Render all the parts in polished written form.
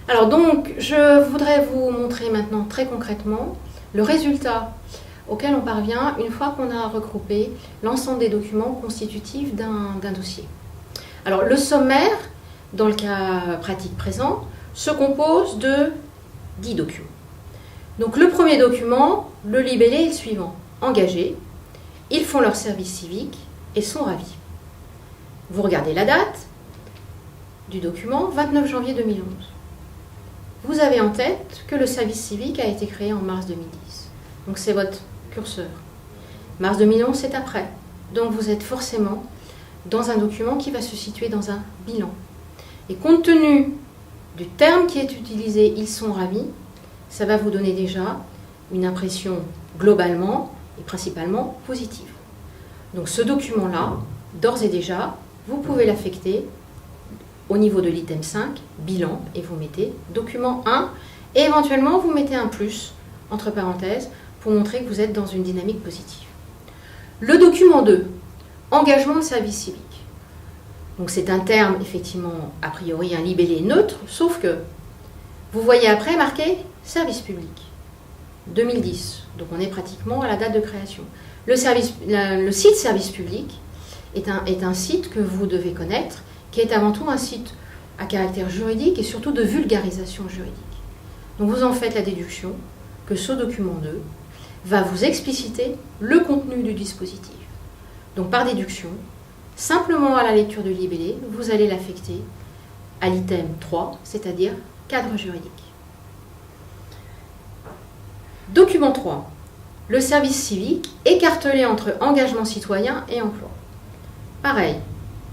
Alors donc, je voudrais vous montrer maintenant très concrètement le résultat auquel on parvient une fois qu'on a regroupé l'ensemble des documents constitutifs d'un dossier. Alors le sommaire, dans le cas pratique présent, se compose de 10 documents. Donc le premier document, le libellé est le suivant. Engagés, ils font leur service civique et sont ravis. Vous regardez la date du document, 29 janvier 2011. Vous avez en tête que le service civique a été créé en mars 2010. Donc c'est votre curseur. Mars 2011, c'est après. Donc vous êtes forcément dans un document qui va se situer dans un bilan. Et compte tenu du terme qui est utilisé, ils sont ravis, ça va vous donner déjà une impression globalement et principalement positive. Donc ce document-là, d'ores et déjà, vous pouvez l'affecter au niveau de l'item 5, bilan, et vous mettez document 1, et éventuellement vous mettez un plus, entre parenthèses, pour montrer que vous êtes dans une dynamique positive. Le document 2, engagement de service civique. Donc c'est un terme, effectivement, a priori un libellé neutre, sauf que vous voyez après marqué service public, 2010. Donc on est pratiquement à la date de création. Le site service public est un site que vous devez connaître, qui est avant tout un site à caractère juridique et surtout de vulgarisation juridique. Donc vous en faites la déduction que ce document 2 va vous expliciter le contenu du dispositif. Donc par déduction, simplement à la lecture du libellé, vous allez l'affecter à l'item 3, c'est-à-dire cadre juridique. Document 3. Le service civique écartelé entre engagement citoyen et emploi. Pareil,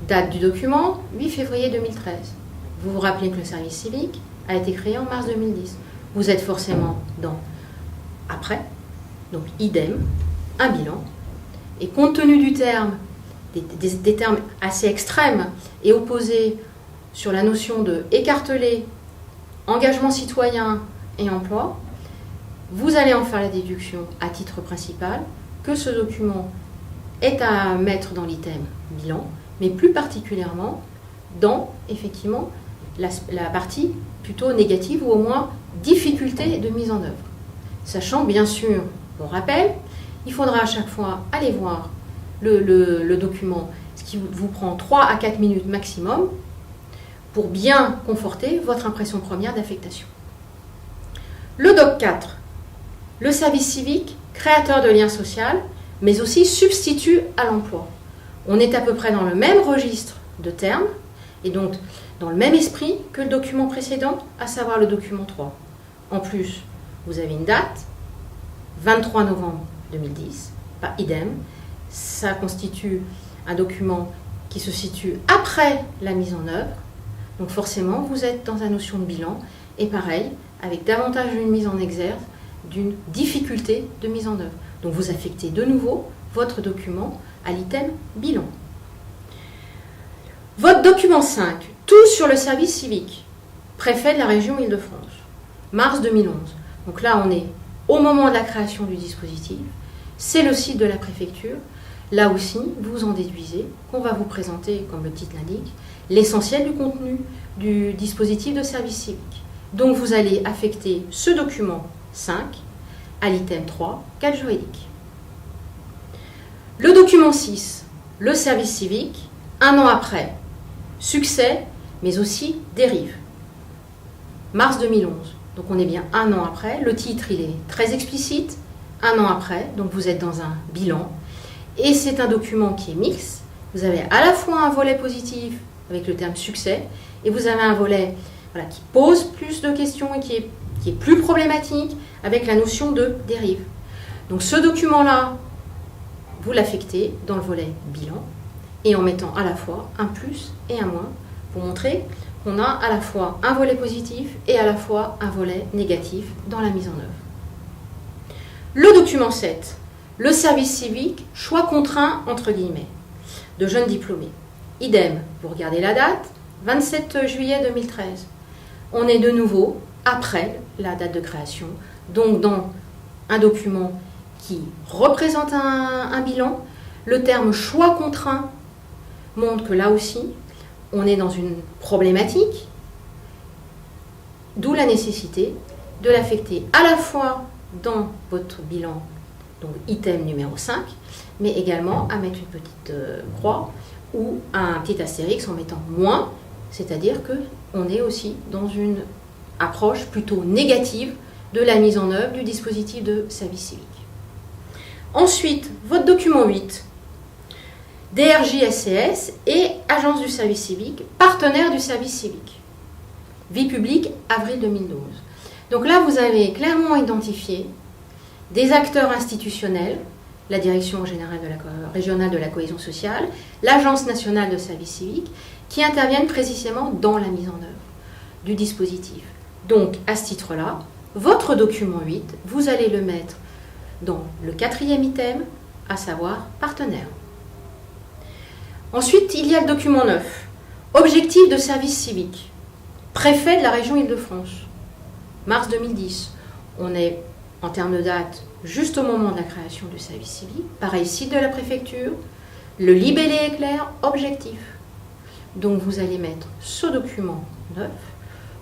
date du document, 8 février 2013. Vous vous rappelez que le service civique a été créé en mars 2010. Vous êtes forcément dans après, donc idem, un bilan. Et compte tenu du terme, des termes assez extrêmes et opposés sur la notion de écartelé, engagement citoyen et emploi, vous allez en faire la déduction à titre principal que ce document est à mettre dans l'item bilan, mais plus particulièrement dans, effectivement, la partie plutôt négative ou au moins difficulté de mise en œuvre. Sachant, bien sûr, on rappelle, il faudra à chaque fois aller voir le document, ce qui vous prend 3 à 4 minutes maximum, pour bien conforter votre impression première d'affectation. Le doc 4, le service civique, créateur de lien social, mais aussi substitut à l'emploi. On est à peu près dans le même registre de termes, et donc dans le même esprit que le document précédent, à savoir le document 3. En plus, vous avez une date, 23 novembre 2010, pas idem, ça constitue un document qui se situe après la mise en œuvre, donc forcément vous êtes dans la notion de bilan, et pareil, avec davantage une mise en exergue d'une difficulté de mise en œuvre. Donc vous affectez de nouveau votre document à l'item bilan. Votre document 5, tout sur le service civique, préfet de la région Île-de-France, mars 2011. Donc là on est au moment de la création du dispositif, c'est le site de la préfecture. Là aussi, vous en déduisez qu'on va vous présenter, comme le titre l'indique, l'essentiel du contenu du dispositif de service civique. Donc vous allez affecter ce document 5 à l'item 3, cadre juridique. Le document 6, le service civique, un an après, succès, mais aussi dérive. Mars 2011, donc on est bien un an après. Le titre, il est très explicite, un an après, donc vous êtes dans un bilan. Et c'est un document qui est mixte. Vous avez à la fois un volet positif avec le terme succès, et vous avez un volet qui pose plus de questions et qui est plus problématique avec la notion de dérive. Donc ce document-là, vous l'affectez dans le volet bilan et en mettant à la fois un plus et un moins pour montrer qu'on a à la fois un volet positif et à la fois un volet négatif dans la mise en œuvre. Le document 7, le service civique, choix contraint entre guillemets, de jeunes diplômés. Idem, vous regardez la date, 27 juillet 2013. On est de nouveau après la date de création, donc dans un document qui représente un bilan. Le terme choix contraint montre que là aussi, on est dans une problématique D'où la nécessité de l'affecter à la fois dans votre bilan, donc item numéro 5, mais également à mettre une petite croix ou un petit astérix en mettant moins, c'est-à-dire qu'on est aussi dans une approche plutôt négative de la mise en œuvre du dispositif de service civique. Ensuite, votre document 8, DRJ-SCS et Agence du service civique, partenaire du service civique. Vie publique, avril 2012. Donc là, vous avez clairement identifié des acteurs institutionnels, la Direction générale régionale de la cohésion sociale, l'Agence nationale de service civique, qui interviennent précisément dans la mise en œuvre du dispositif. Donc, à ce titre-là, votre document 8, vous allez le mettre dans le 4e item, à savoir partenaire. Ensuite, il y a le document 9, objectif de service civique, préfet de la région Île-de-France, mars 2010. On est, en termes de date, juste au moment de la création du service civique. Pareil, site de la préfecture, le libellé est clair, objectif. Donc vous allez mettre ce document 9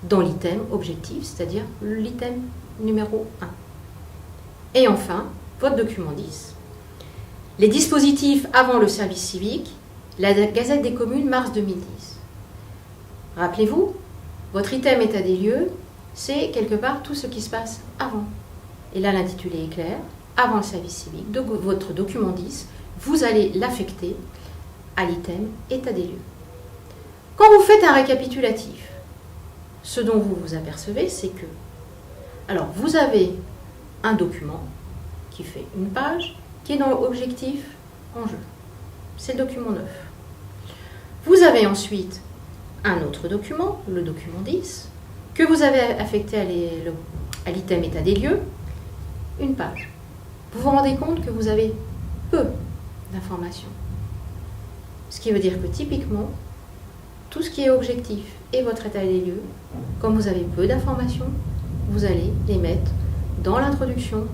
dans l'item objectif, c'est-à-dire l'item numéro 1. Et enfin, votre document 10. Les dispositifs avant le service civique, la Gazette des communes, mars 2010. Rappelez-vous, votre item état des lieux, c'est quelque part tout ce qui se passe avant. Et là, l'intitulé est clair, avant le service civique. Donc, votre document 10, vous allez l'affecter à l'item état des lieux. Quand vous faites un récapitulatif, ce dont vous vous apercevez, c'est que, alors, vous avez un document qui fait une page, qui est dans l'objectif enjeu. C'est le document 9. Vous avez ensuite un autre document, le document 10, que vous avez affecté à l'item état des lieux, une page. Vous vous rendez compte que vous avez peu d'informations. Ce qui veut dire que typiquement, tout ce qui est objectif et votre état des lieux, comme vous avez peu d'informations, vous allez les mettre dans l'introduction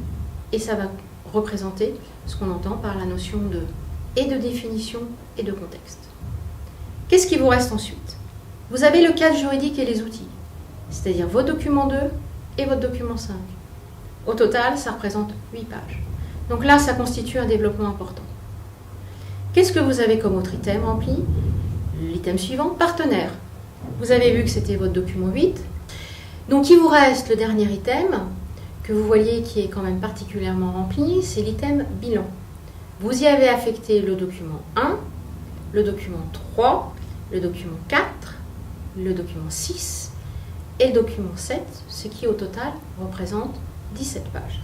et ça va représenter ce qu'on entend par la notion de définition et de contexte. Qu'est-ce qui vous reste ensuite? Vous avez le cadre juridique et les outils, c'est-à-dire vos documents 2 et votre document 5. Au total, ça représente 8 pages. Donc là, ça constitue un développement important. Qu'est-ce que vous avez comme autre item rempli? L'item suivant, partenaire. Vous avez vu que c'était votre document 8. Donc il vous reste le dernier item, que vous voyez qui est quand même particulièrement rempli, c'est l'item bilan. Vous y avez affecté le document 1, le document 3, le document 4, le document 6 et le document 7, ce qui au total représente 17 pages.